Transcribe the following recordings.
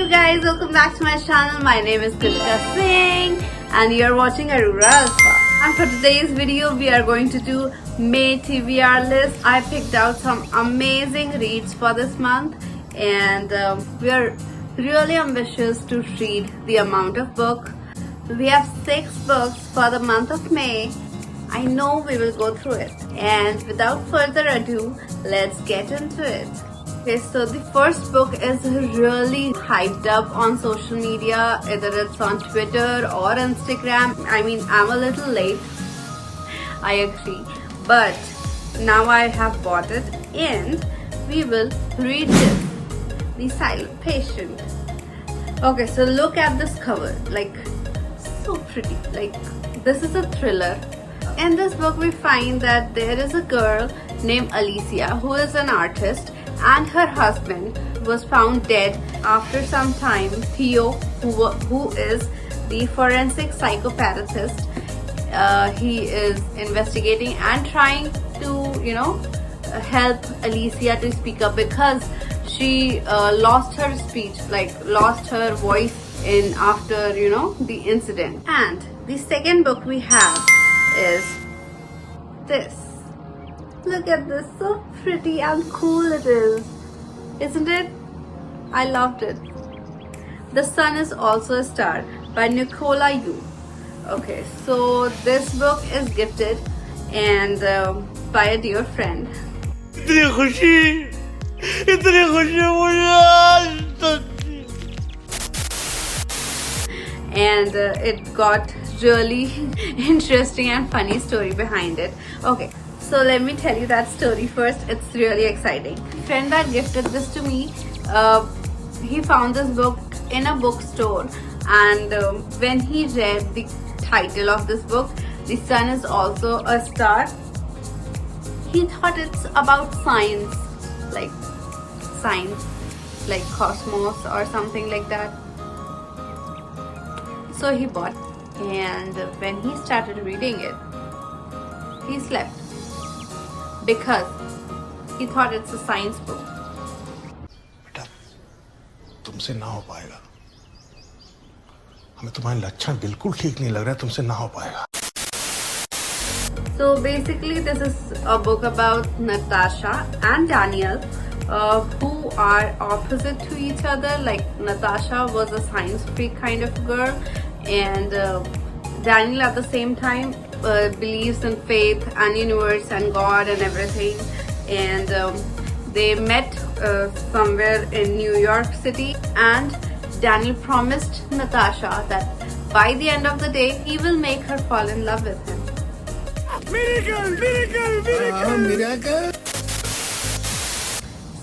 guys, welcome back to my channel. My name is Kushika Singh and you're watching AuroraAlpha. And for today's video, we are going to do May TBR list. I picked out some amazing reads for this month and we are really ambitious to read the amount of book. We have 6 books for the month of May. I know we will go through it. And without further ado, let's get into it. Okay, so the first book is really hyped up on social media, either it's on Twitter or Instagram. I mean, I'm a little late, I agree, but now I have bought it and we will read this, The Silent Patient. Okay, so look at this cover, like so pretty, like this is a thriller. In this book we find that there is a girl named Alicia who is an artist, and her husband was found dead after some time. Theo, who is the forensic psychopathist, he is investigating and trying to, help Alicia to speak up because she lost her speech, like lost her voice in after the incident. And the second book we have is this. Look at this, so pretty and cool it is, isn't it? I loved it. The Sun is Also a Star by Nicola Yu. Okay, so this book is gifted and by a dear friend. And it got really interesting and funny story behind it. Okay, so let me tell you that story first. It's really exciting. A friend that gifted this to me, he found this book in a bookstore, and when he read the title of this book, The Sun is Also a Star, he thought it's about science, like cosmos or something like that. So he bought, and when he started reading it, he slept because he thought it's a science book. बेटा, तुमसे ना हो पाएगा. हमें तुम्हारे लक्षण बिल्कुल ठीक नहीं लग रहा है. तुमसे ना हो पाएगा. So basically, this is a book about Natasha and Daniel, who are opposite to each other. Like Natasha was a science freak kind of girl, and Daniel at the same time believes in faith and universe and God and everything. And they met somewhere in New York City, and Daniel promised Natasha that by the end of the day he will make her fall in love with him. Miracle, miracle, miracle, miracle.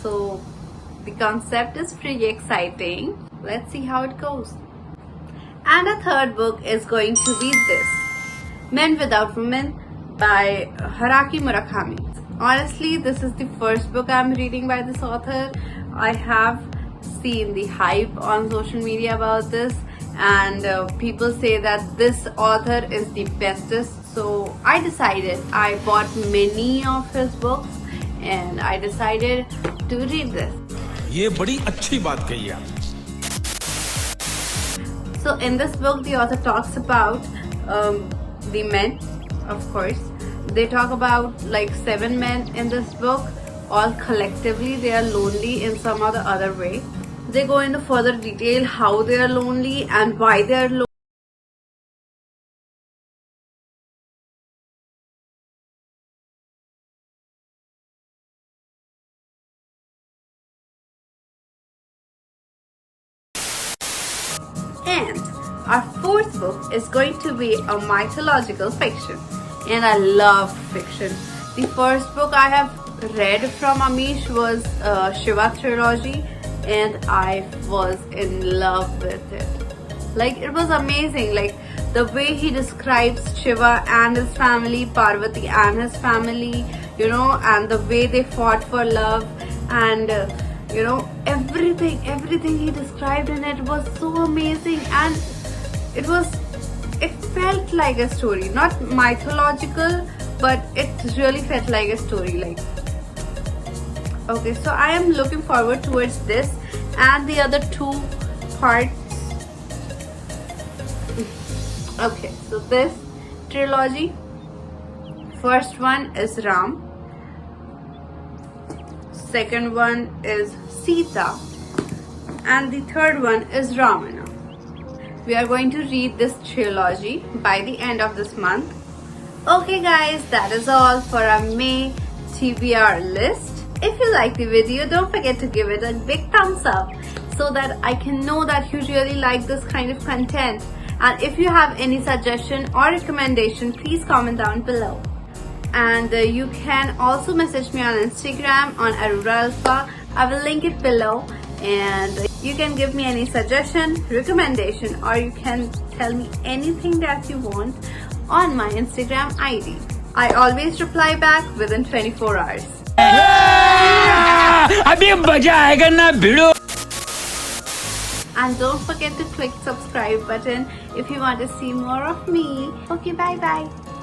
So the concept is pretty exciting. Let's see how it goes. And a third book is going to be this, Men Without Women by Haruki Murakami. Honestly, this is the first book I'm reading by this author. I have seen the hype on social media about this, and people say that this author is the bestest. So I bought many of his books and I decided to read this. ये बड़ी अच्छी बात कही आप. So in this book, the author talks about the men, of course. They talk about like 7 men in this book. All collectively, they are lonely in some or the other way. They go into further detail how they are lonely and why they are lonely. And our fourth book is going to be a mythological fiction, and I love fiction. The first book I have read from Amish was Shiva Trilogy, and I was in love with it. Like, it was amazing, like the way he describes Shiva and his family, Parvati and his family, and the way they fought for love, and everything he described in it was so amazing. And it felt like a story, not mythological, but it really felt like a story. Like, okay, so I am looking forward towards this and the other 2 parts. Okay, so this trilogy, first one is Ram, second one is Sita, and the third one is Ramana. We are going to read this trilogy by the end of this month. Okay guys, that is all for our May TBR list. If you like the video, don't forget to give it a big thumbs up so that I can know that you really like this kind of content. And if you have any suggestion or recommendation, please comment down below. And you can also message me on Instagram on AuroraAlpha. I will link it below. And you can give me any suggestion, recommendation, or you can tell me anything that you want on my Instagram ID. I always reply back within 24 hours. अभी मजा आएगा ना भिड़ो. And don't forget to click subscribe button if you want to see more of me. Okay, bye bye.